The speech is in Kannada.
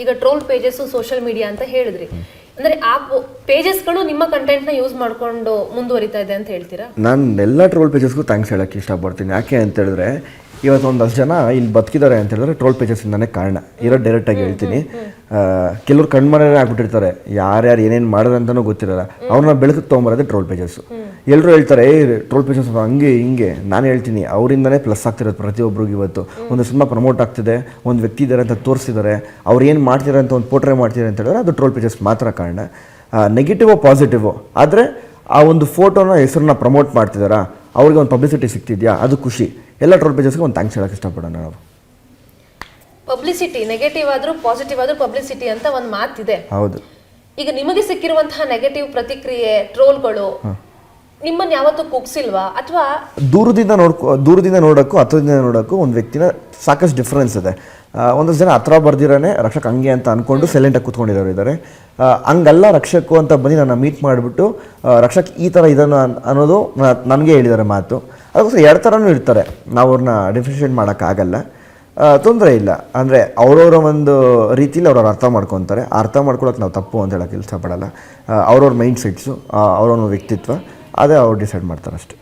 ಈಗ ಟ್ರೋಲ್ ಪೇಜಸ್ ಸೋಷಿಯಲ್ ಮೀಡಿಯಾ ಅಂತ ಹೇಳಿದ್ರಿ, ಅಂದ್ರೆ ಆ ಪೇಜಸ್ಗಳು ನಿಮ್ಮ ಕಂಟೆಂಟ್ನ ಯೂಸ್ ಮಾಡ್ಕೊಂಡು ಮುಂದುವರಿತಾ ಇದೆ ಅಂತ ಹೇಳ್ತೀರಾ? ನಾನು ಎಲ್ಲ ಟ್ರೋಲ್ ಪೇಜಸ್ಗೂ ಥ್ಯಾಂಕ್ಸ್ ಹೇಳೋಕ್ಕೆ ಇಷ್ಟಪಡ್ತೀನಿ. ಯಾಕೆ ಅಂತ ಹೇಳಿದ್ರೆ ಇವತ್ತು ಒಂದಷ್ಟು ಜನ ಇಲ್ಲಿ ಬದುಕಿದ್ದಾರೆ ಅಂತ ಹೇಳಿದ್ರೆ ಟ್ರೋಲ್ ಪೇಜಸ್ಸಿಂದನೇ ಕಾರಣ ಇರೋ. ಡೈರೆಕ್ಟಾಗಿ ಹೇಳ್ತೀನಿ, ಕೆಲವ್ರು ಕಣ್ಮರೇ ಆಗ್ಬಿಟ್ಟಿರ್ತಾರೆ, ಯಾರ್ಯಾರು ಏನೇನು ಮಾಡಿದ್ರೆ ಅಂತಲೂ ಗೊತ್ತಿರಲ್ಲ, ಅವ್ರನ್ನ ಬೆಳಕಿಗೆ ತೊಗೊಂಬರೋದೇ ಟ್ರೋಲ್ ಪೇಜಸ್ಸು. ಎಲ್ಲರೂ ಹೇಳ್ತಾರೆ ಟ್ರೋಲ್ ಪೇಜಸ್ ಹಂಗೆ ಹಿಂಗೆ. ನಾನು ಹೇಳ್ತೀನಿ ಅವರಿಂದನೇ ಪ್ಲಸ್ ಆಗ್ತಿರೋದು ಪ್ರತಿಯೊಬ್ಬರಿಗೂ. ಇವತ್ತು ಒಂದು ಸಿನಿಮಾ ಪ್ರಮೋಟ್ ಆಗ್ತಿದೆ, ಒಂದು ವ್ಯಕ್ತಿ ಇದ್ದಾರೆ ಅಂತ ತೋರಿಸಿದ್ದಾರೆ, ಅವ್ರು ಏನು ಮಾಡ್ತಿದ್ದಾರೆ ಅಂತ ಒಂದು ಪೋರ್ಟ್ರೇ ಮಾಡ್ತಿದ್ದಾರೆ ಅಂತ ಹೇಳಿದ್ರೆ ಅದು ಟ್ರೋಲ್ ಪೇಜಸ್ ಮಾತ್ರ ಕಾರಣ. ನೆಗೆಟಿವೋ ಪಾಸಿಟಿವೋ, ಆದರೆ ಆ ಒಂದು ಫೋಟೋನ ಹೆಸರನ್ನ ಪ್ರಮೋಟ್ ಮಾಡ್ತಿದ್ದಾರಾ, ಅವ್ರಿಗೆ ಒಂದು ಪಬ್ಲಿಸಿಟಿ ಸಿಗ್ತಿದೆಯಾ, ಅದು ಖುಷಿ. ಎಲ್ಲ ಟ್ರೋಲ್ ಪೇಜಸ್ಗೆ ಒಂದು ಥ್ಯಾಂಕ್ಸ್ ಹೇಳೋಕ್ಕೆ ಇಷ್ಟಪಡೋಣ ನಾವು. ಪಬ್ಲಿಸಿಟಿ ನೆಗೆಟಿವ್ ಆದ್ರೂ ಪಾಸಿಟಿವ್ ಆದ್ರೂ ಪಬ್ಲಿಸಿಟಿ ಅಂತ ಒಂದು ಮಾತಿದೆ. ಹೌದು. ಈಗ ನಿಮಗೆ ಸಿಕ್ಕಿರುವಂತಹ ನೆಗೆಟಿವ್ ಪ್ರತಿಕ್ರಿಯೆ, ಟ್ರೋಲ್ಗಳು ನಿಮ್ಮನ್ನು ಯಾವತ್ತೂ ಕುಗ್ಸಿಲ್ವಾ? ಅಥವಾ ದೂರದಿಂದ ನೋಡೋಕ್ಕೂ ಹತ್ರದಿಂದ ನೋಡೋಕ್ಕೂ ಒಂದು ವ್ಯಕ್ತಿನ ಸಾಕಷ್ಟು ಡಿಫ್ರೆನ್ಸ್ ಇದೆ. ಒಂದಷ್ಟು ಜನ ಹತ್ರ ಬರ್ದಿರಾನೆ ರಕ್ಷಕ್ ಹಂಗೆ ಅಂತ ಅಂದ್ಕೊಂಡು ಸೈಲೆಂಟಾಗಿ ಕೂತ್ಕೊಂಡಿರೋರು ಇದ್ದಾರೆ. ಹಂಗಲ್ಲ, ರಕ್ಷಕು ಅಂತ ಬಂದು ನನ್ನ ಮೀಟ್ ಮಾಡಿಬಿಟ್ಟು ರಕ್ಷಕ್ ಈ ಥರ ಇದನ್ನು ಅನ್ನೋದು ನನಗೆ ಹೇಳಿದ್ದಾರೆ ಮಾತು. ಅದಕ್ಕೋಸ್ಕರ ಎರಡು ಥರನೂ ಇರ್ತಾರೆ, ನಾವು ಅವ್ರನ್ನ ಡಿಫ್ರೆನ್ಷಿಯೇಟ್ ಮಾಡೋಕ್ಕಾಗಲ್ಲ. ತೊಂದರೆ ಇಲ್ಲ, ಅಂದರೆ ಅವರವರ ಒಂದು ರೀತಿಲಿ ಅವ್ರವ್ರು ಅರ್ಥ ಮಾಡ್ಕೊತಾರೆ. ಅರ್ಥ ಮಾಡ್ಕೊಳಕ್ಕೆ ನಾವು ತಪ್ಪು ಅಂತ ಹೇಳೋಕ್ಕೆ ಇಷ್ಟಪಡಲ್ಲ. ಅವ್ರವ್ರ ಮೈಂಡ್ ಸೆಟ್ಸು, ಅವ್ರವ್ರ ವ್ಯಕ್ತಿತ್ವ, ಅದೇ ಅವ್ರು ಡಿಸೈಡ್ ಮಾಡ್ತಾರೆ ಅಷ್ಟೇ.